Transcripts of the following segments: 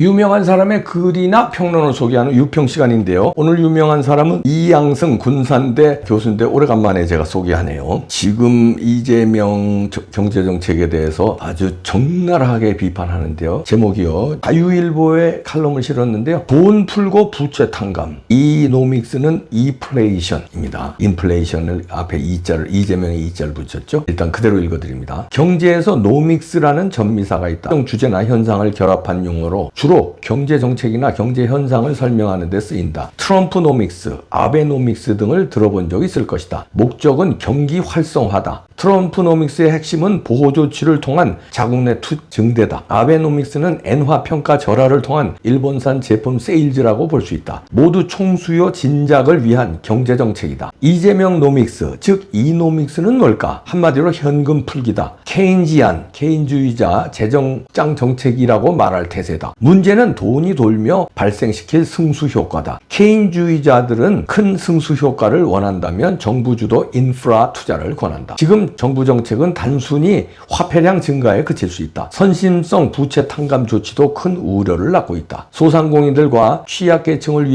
유명한 사람의 글이나 평론을 소개하는 유평 시간인데요. 오늘 유명한 사람은 이양승 군산대 교수인데 오래간만에 제가 소개하네요. 지금 이재명 경제정책에 대해서 아주 적나라하게 비판하는데요. 제목이요. 자유일보에 칼럼을 실었는데요. 돈 풀고 부채 탕감. 이노믹스는 이플레이션입니다. 인플레이션을 앞에 이재명의 이자를 붙였죠. 일단 그대로 읽어드립니다. 경제에서 노믹스라는 전미사가 있다. 주제나 현상을 결합한 용어로 주로 경제정책이나 경제 현상을 설명하는 데 쓰인다. 트럼프노믹스, 아베노믹스 등을 들어본 적이 있을 것이다. 목적은 경기 활성화다. 트럼프노믹스의 핵심은 보호조치를 통한 자국 내 증대다. 아베노믹스는 엔화 평가 절하를 통한 일본산 제품 세일즈라고 볼 수 있다. 모두 총수요 진작을 위한 경제정책이다. 이재명 노믹스, 즉 이노믹스는 뭘까? 한마디로 현금 풀기다. 케인지안, 케인주의자 재정장 정책이라고 말할 태세다. 문제는 돈이 돌며 발생시킬 승수 효과다. 케인주의자들은 큰 승수 효과를 원한다면 정부 주도 인프라 투자를 권한다. 지금 정부 정책은 단순히 화폐량 증가에 그칠 수 있다. 선심성 부채 탕감 조치도 큰 우려를 낳고 있다. 소상공인들과 취약계층을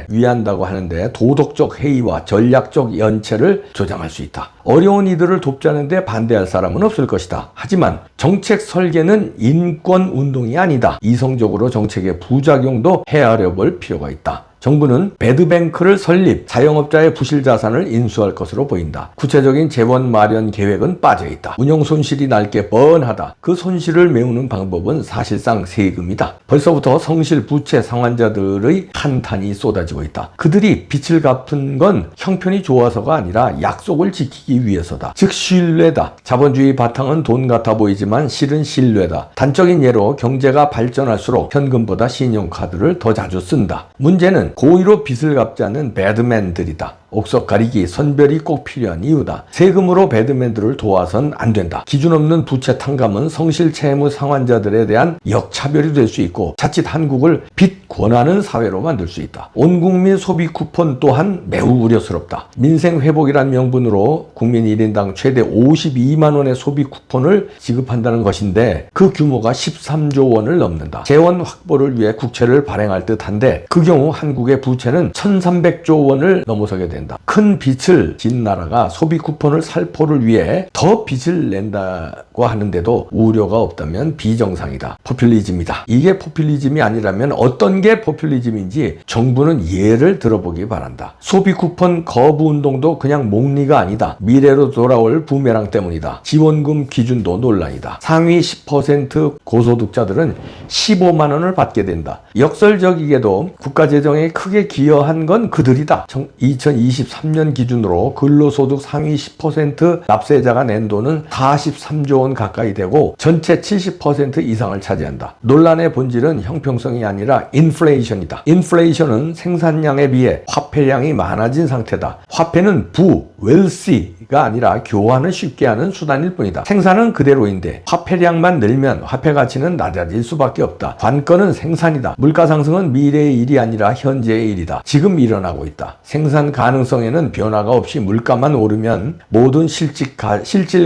위한다고 하는데 도덕적 해이와 전략적 연체를 조장할 수 있다. 어려운 이들을 돕자는데 반대할 사람은 없을 것이다. 하지만 정책 설계는 인권 운동이 아니다. 이성적으로 정책의 부작용도 헤아려 볼 필요가 있다. 정부는 배드뱅크를 설립, 자영업자의 부실 자산을 인수할 것으로 보인다. 구체적인 재원 마련 계획은 빠져있다. 운영 손실이 날 게 뻔하다. 그 손실을 메우는 방법은 사실상 세금이다. 벌써부터 성실 부채 상환자들의 한탄이 쏟아지고 있다. 그들이 빚을 갚은 건 형편이 좋아서가 아니라 약속을 지키기 위해서다. 즉 신뢰다. 자본주의 바탕은 돈 같아 보이지만 실은 신뢰다. 단적인 예로 경제가 발전할수록 현금보다 신용카드를 더 자주 쓴다. 문제는 고의로 빚을 갚지 않는 배드맨들이다. 옥석 가리기, 선별이 꼭 필요한 이유다. 세금으로 배드맨들을 도와선 안 된다. 기준 없는 부채 탕감은 성실 채무 상환자들에 대한 역차별이 될 수 있고 자칫 한국을 빚 권하는 사회로 만들 수 있다. 온 국민 소비 쿠폰 또한 매우 우려스럽다. 민생 회복이란 명분으로 국민 1인당 최대 52만 원의 소비 쿠폰을 지급한다는 것인데 그 규모가 13조 원을 넘는다. 재원 확보를 위해 국채를 발행할 듯한데 그 경우 한국의 부채는 1300조 원을 넘어서게 된다. 큰 빚을 진 나라가 소비 쿠폰을 살포를 위해 더 빚을 낸다고 하는데도 우려가 없다면 비정상이다. 포퓰리즘이다. 이게 포퓰리즘이 아니라면 어떤 게 포퓰리즘인지 정부는 예를 들어보기 바란다. 소비 쿠폰 거부 운동도 그냥 목리가 아니다. 미래로 돌아올 부메랑 때문이다. 지원금 기준도 논란이다. 상위 10% 고소득자들은 15만 원을 받게 된다. 역설적이게도 국가재정에 크게 기여한 건 그들이다. 2023년 기준으로 근로소득 상위 10% 납세자가 낸 돈은 43조 원 가까이 되고 전체 70% 이상을 차지한다. 논란의 본질은 형평성이 아니라 인플레이션이다. 인플레이션은 생산량에 비해 화폐량이 많아진 상태다. 화폐는 웰시가 아니라 교환을 쉽게 하는 수단일 뿐이다. 생산은 그대로인데 화폐량만 늘면 화폐 가치는 낮아질 수밖에 없다. 관건은 생산이다. 물가 상승은 미래의 일이 아니라 현재의 일이다. 지금 일어나고 있다. 생산 가능성에는 변화가 없이 물가만 오르면 모든 실질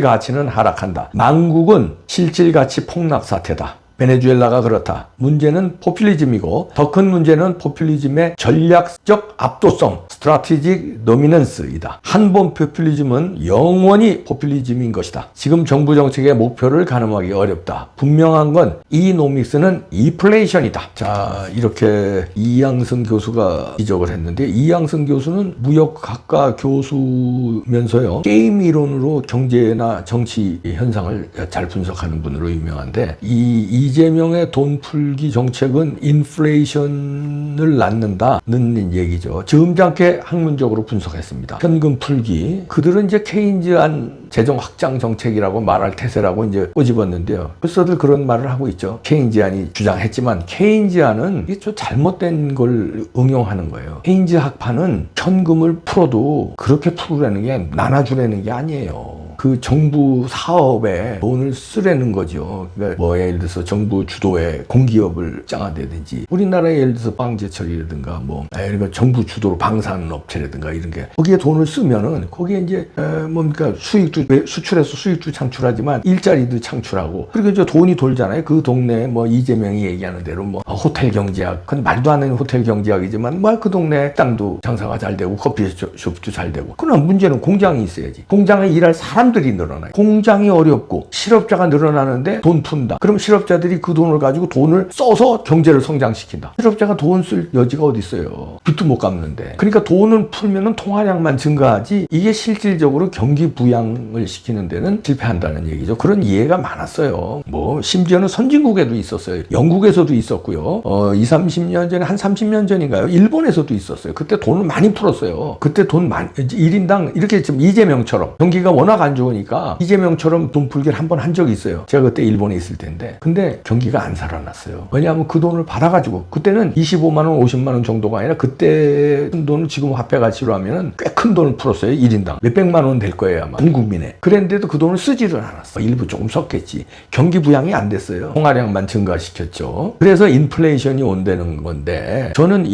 가치는 하락한다. 망국은 실질 가치 폭락 사태다. 베네수엘라가 그렇다. 문제는 포퓰리즘이고 더 큰 문제는 포퓰리즘의 전략적 압도성, 스트라테직 노미넌스이다. 한 번 포퓰리즘은 영원히 포퓰리즘인 것이다. 지금 정부 정책의 목표를 가늠하기 어렵다. 분명한 건 이노믹스는 이플레이션이다. 자, 이렇게 이양승 교수가 지적을 했는데 이양승 교수는 무역학과 교수면서요. 게임 이론으로 경제나 정치 현상을 잘 분석하는 분으로 유명한데 이재명의 돈 풀기 정책은 인플레이션을 낳는다는 얘기죠. 점잖게 학문적으로 분석했습니다. 현금 풀기. 그들은 이제 케인즈안 재정 확장 정책이라고 말할 태세라고 이제 꼬집었는데요. 벌써들 그런 말을 하고 있죠. 케인즈안이 주장했지만 케인즈안은 이게 좀 잘못된 걸 응용하는 거예요. 케인즈 학파는 현금을 풀어도 그렇게 풀으라는 게 나눠주라는 게 아니에요. 그 정부 사업에 돈을 쓰라는 거죠. 그러니까 뭐 예를 들어서 정부 주도의 공기업을 짱하다든지 우리나라에 예를 들어서 빵제철이라든가 뭐 그러니까 정부 주도로 방산업체라든가 이런 게 거기에 돈을 쓰면은 거기에 이제 뭡니까 수익도 수출해서 수익도 창출하지만 일자리도 창출하고 그리고 이제 돈이 돌잖아요. 그 동네에 뭐 이재명이 얘기하는 대로 뭐 호텔 경제학, 그건 말도 안 되는 호텔 경제학이지만 뭐 그 동네 땅도 장사가 잘 되고 커피숍도 잘 되고. 그러나 문제는 공장이 있어야지. 공장에 일할 사람들이 늘어나요. 공장이 어렵고 실업자가 늘어나는데 돈 푼다. 그럼 실업자들이 그 돈을 가지고 돈을 써서 경제를 성장시킨다. 실업자가 돈 쓸 여지가 어디 있어요. 빚도 못 갚는데. 그러니까 돈을 풀면은 통화량만 증가하지 이게 실질적으로 경기 부양을 시키는 데는 실패한다는 얘기죠. 그런 예가 많았어요. 뭐 심지어는 선진국에도 있었어요. 영국에서도 있었고요. 30년 전에 한 30년 전인가요? 일본에서도 있었어요. 그때 돈을 많이 풀었어요. 그때 돈 많이 1인당 이렇게 지금 이재명처럼 경기가 워낙 안 좋으니까 이재명처럼 돈 풀기를 한 번 한 적이 있어요. 제가 그때 일본에 있을 텐데. 근데 경기가 안 살아났어요. 왜냐하면 그 돈을 받아가지고 그때는 25만 원, 50만 원 정도가 아니라 그때 큰 돈을 지금 화폐 가치로 하면은 꽤 큰 돈을 풀었어요. 1인당. 몇백만 원 될 거예요 아마. 전 국민에. 그랬는데도 그 돈을 쓰지를 않았어. 일부 조금 썼겠지. 경기 부양이 안 됐어요. 통화량만 증가시켰죠. 그래서 인플레이션이 온다는 건데 저는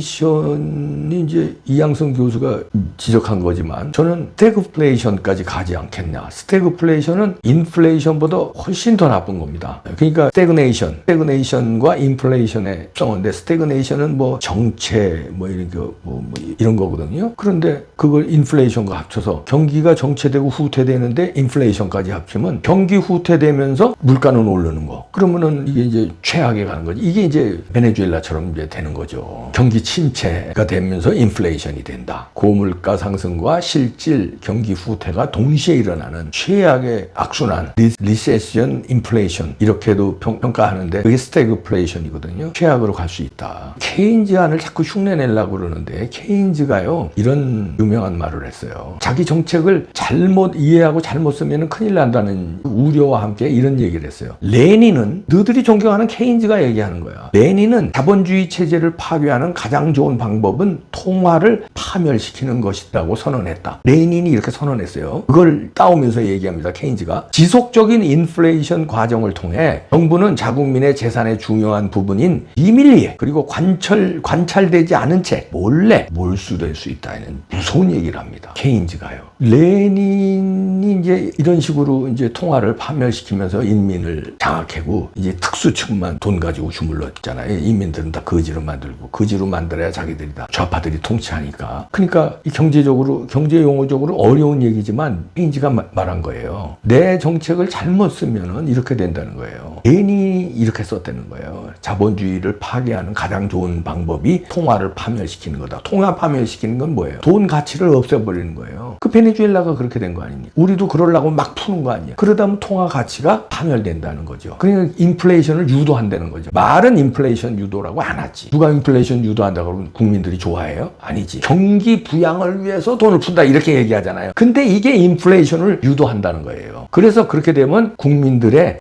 인플레이션이 이제 이양성 교수가 지적한 거지만 저는 스태그플레이션까지 가지 않겠냐. 스태그플레이션은 인플레이션보다 훨씬 더 나쁜 겁니다. 그러니까 스태그네이션과 인플레이션의 합성어인데 스태그네이션은 뭐 정체 뭐 이런 거거든요. 그런데 그걸 인플레이션과 합쳐서 경기가 정체되고 후퇴되는데 인플레이션까지 합치면 경기 후퇴되면서 물가는 오르는 거. 그러면은 이게 이제 최악에 가는 거지. 이게 이제 베네수엘라처럼 이제 되는 거죠. 경기 침체가 되면서 인플레이션이 된다. 고물가 상승과 실질 경기 후퇴가 동시에 일어나는 최악의 악순환, 리세션, 인플레이션 이렇게도 평가하는데 그게 스태그플레이션이거든요. 최악으로 갈 수 있다. 케인즈안을 자꾸 흉내내려고 그러는데 케인즈가요 이런 유명한 말을 했어요. 자기 정책을 잘못 이해하고 잘못 쓰면 큰일 난다는 우려와 함께 이런 얘기를 했어요. 레닌은 너희들이 존경하는 케인즈가 얘기하는 거야. 레닌은 자본주의 체제를 파괴하는 가장 좋은 방법은 통화를 파멸시키는 것이라고 선언했다. 레닌이 이렇게 선언했어요. 그걸 따오면서 얘기합니다. 케인즈가 지속적인 인플레이션 과정을 통해 정부는 자국민의 재산의 중요한 부분인 비밀리에 그리고 관찰되지 않은 채 몰래 몰수될 수 있다는 무서운 얘기를 합니다. 케인즈가요. 레닌이 이제 이런 식으로 이제 통화를 파멸시키면서 인민을 장악하고 이제 특수층만 돈 가지고 주물렀잖아요. 인민들은 다 거지로 만들고 거지로 만들어야 자기들이 다 좌파들이 통치하니까. 그러니까 이 경제 용어적으로 어려운 얘기지만 케인즈가 말한 거예요. 내 정책을 잘못 쓰면은 이렇게 된다는 거예요. 레닌이 이렇게 썼다는 거예요. 자본주의를 파괴하는 가장 좋은 방법이 통화를 파멸시키는 거다. 통화 파멸시키는 건 뭐예요? 돈 가치를 없애버리는 거예요. 그 베네수엘라가 그렇게 된 거 아닙니까? 우리도 그러려고 막 푸는 거 아니에요. 그러다 보면 통화 가치가 파멸된다는 거죠. 그러니까 인플레이션을 유도한다는 거죠. 말은 인플레이션 유도라고 안 하지. 누가 인플레이션 유도한다고 그러면 국민들이 좋아해요? 아니지. 경기 부양을 위해서 돈을 푼다 이렇게 얘기하잖아요. 근데 이게 인플레이션을 유도한다는 거예요. 그래서 그렇게 되면 국민들의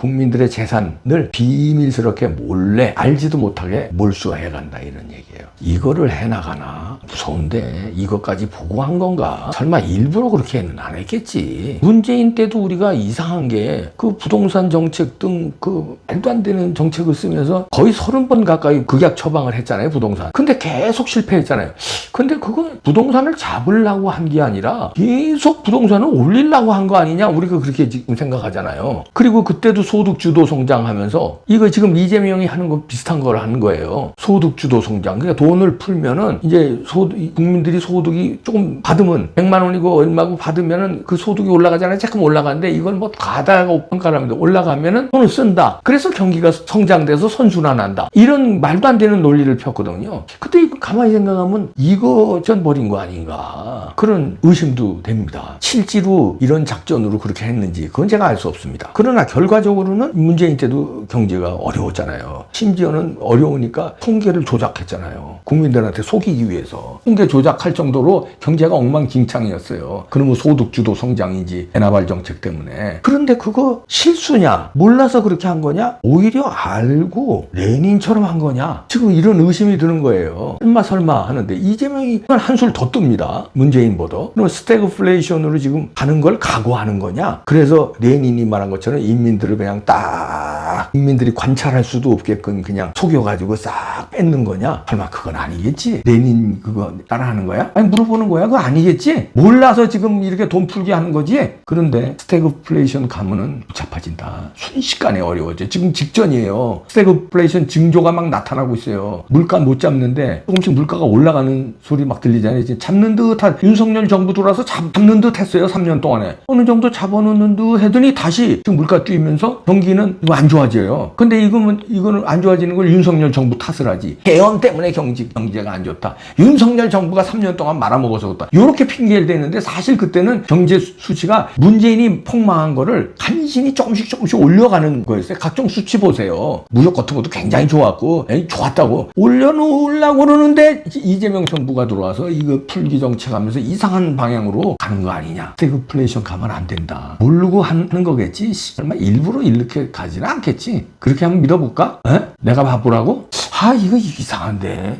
재산을 비밀스럽게 몰래 알지도 못하게 몰수해 간다 이런 얘기예요. 이거를 해나가나 무서운데 이것까지 보고한 건가? 설마 일부러 그렇게는 안 했겠지. 문재인 때도 우리가 이상한 게 그 부동산 정책 등 그 말도 안 되는 정책을 쓰면서 거의 30번 가까이 극약 처방을 했잖아요. 부동산. 근데 계속 실패했잖아요. 근데 그건 부동산을 잡으려고 한 게 아니라 계속 부동산을 올리려고 한 거 아니냐 우리가 그렇게 지금 생각하잖아요. 그리고 그때도 소득주도 성장하면서 이거 지금 이재명이 하는 거 비슷한 걸 하는 거예요. 소득주도 성장. 그러니까 돈을 풀면은 이제 국민들이 소득이 조금 받으면 100만 원이고 얼마고 받으면은 그 소득이 올라가잖아요. 조금 올라가는데 이건 뭐 가다가 평가랍니다. 올라가면은 돈을 쓴다. 그래서 경기가 성장돼서 선순환한다. 이런 말도 안 되는 논리를 폈거든요. 그때 가만히 생각하면 이거 전 버린 거 아닌가 그런 의심도 됩니다. 실제로 이런 작전으로 그렇게 했는지 그건 제가 알 수 없습니다. 그러나 결과적으로는 문재인 때도 경제가 어려웠잖아요. 심지어는 어려우니까 통계를 조작했잖아요. 국민들한테 속이기 위해서. 통계 조작할 정도로 경제가 엉망진창이었어요. 그놈의 소득주도 성장인지 에나발 정책 때문에. 그런데 그거 실수냐? 몰라서 그렇게 한 거냐? 오히려 알고 레닌처럼 한 거냐? 지금 이런 의심이 드는 거예요. 설마 하는데 이재명이 한술 더 뜹니다. 문재인보다. 그럼 스태그플레이션으로 지금 가는 걸 각오하는 거냐? 그래서 레닌이 말한 것처럼 인민들을 그냥 딱 국민들이 관찰할 수도 없게끔 그냥 속여가지고 싹 뺏는 거냐? 설마 그건 아니겠지? 레닌 그거 따라하는 거야? 아니 물어보는 거야? 그거 아니겠지? 몰라서 지금 이렇게 돈 풀게 하는 거지? 그런데 스태그플레이션 가면은 복잡해진다. 순식간에 어려워져. 지금 직전이에요. 스태그플레이션 징조가 막 나타나고 있어요. 물가 못 잡는데 조금씩 물가가 올라가는 소리 막 들리잖아요. 지금 잡는 듯한 윤석열 정부 들어와서 잡는 듯 했어요. 3년 동안에. 어느 정도 잡아놓는 듯 했더니 다시 지금 물가 뛰면서 경기는 안 좋아져요. 근데 이거는 안 좋아지는 걸 윤석열 정부 탓을 하지. 계엄 때문에 경제가 안 좋다. 윤석열 정부가 3년 동안 말아먹어서 그렇다. 이렇게 핑계를 대는데 사실 그때는 경제 수치가 문재인이 폭망한 거를 간신히 조금씩 올려가는 거였어요. 각종 수치 보세요. 무역 같은 것도 굉장히 좋았고 좋았다고 올려놓으려고 그러는데 이재명 정부가 들어와서 이거 풀기 정책하면서 이상한 방향으로 가는 거 아니냐. 스태그플레이션 가면 안 된다. 모르고 하는 거겠지. 설마 일부러 이렇게 가지는 않겠지. 그렇게 한번 믿어볼까? 내가 바보라고? 이거 이상한데.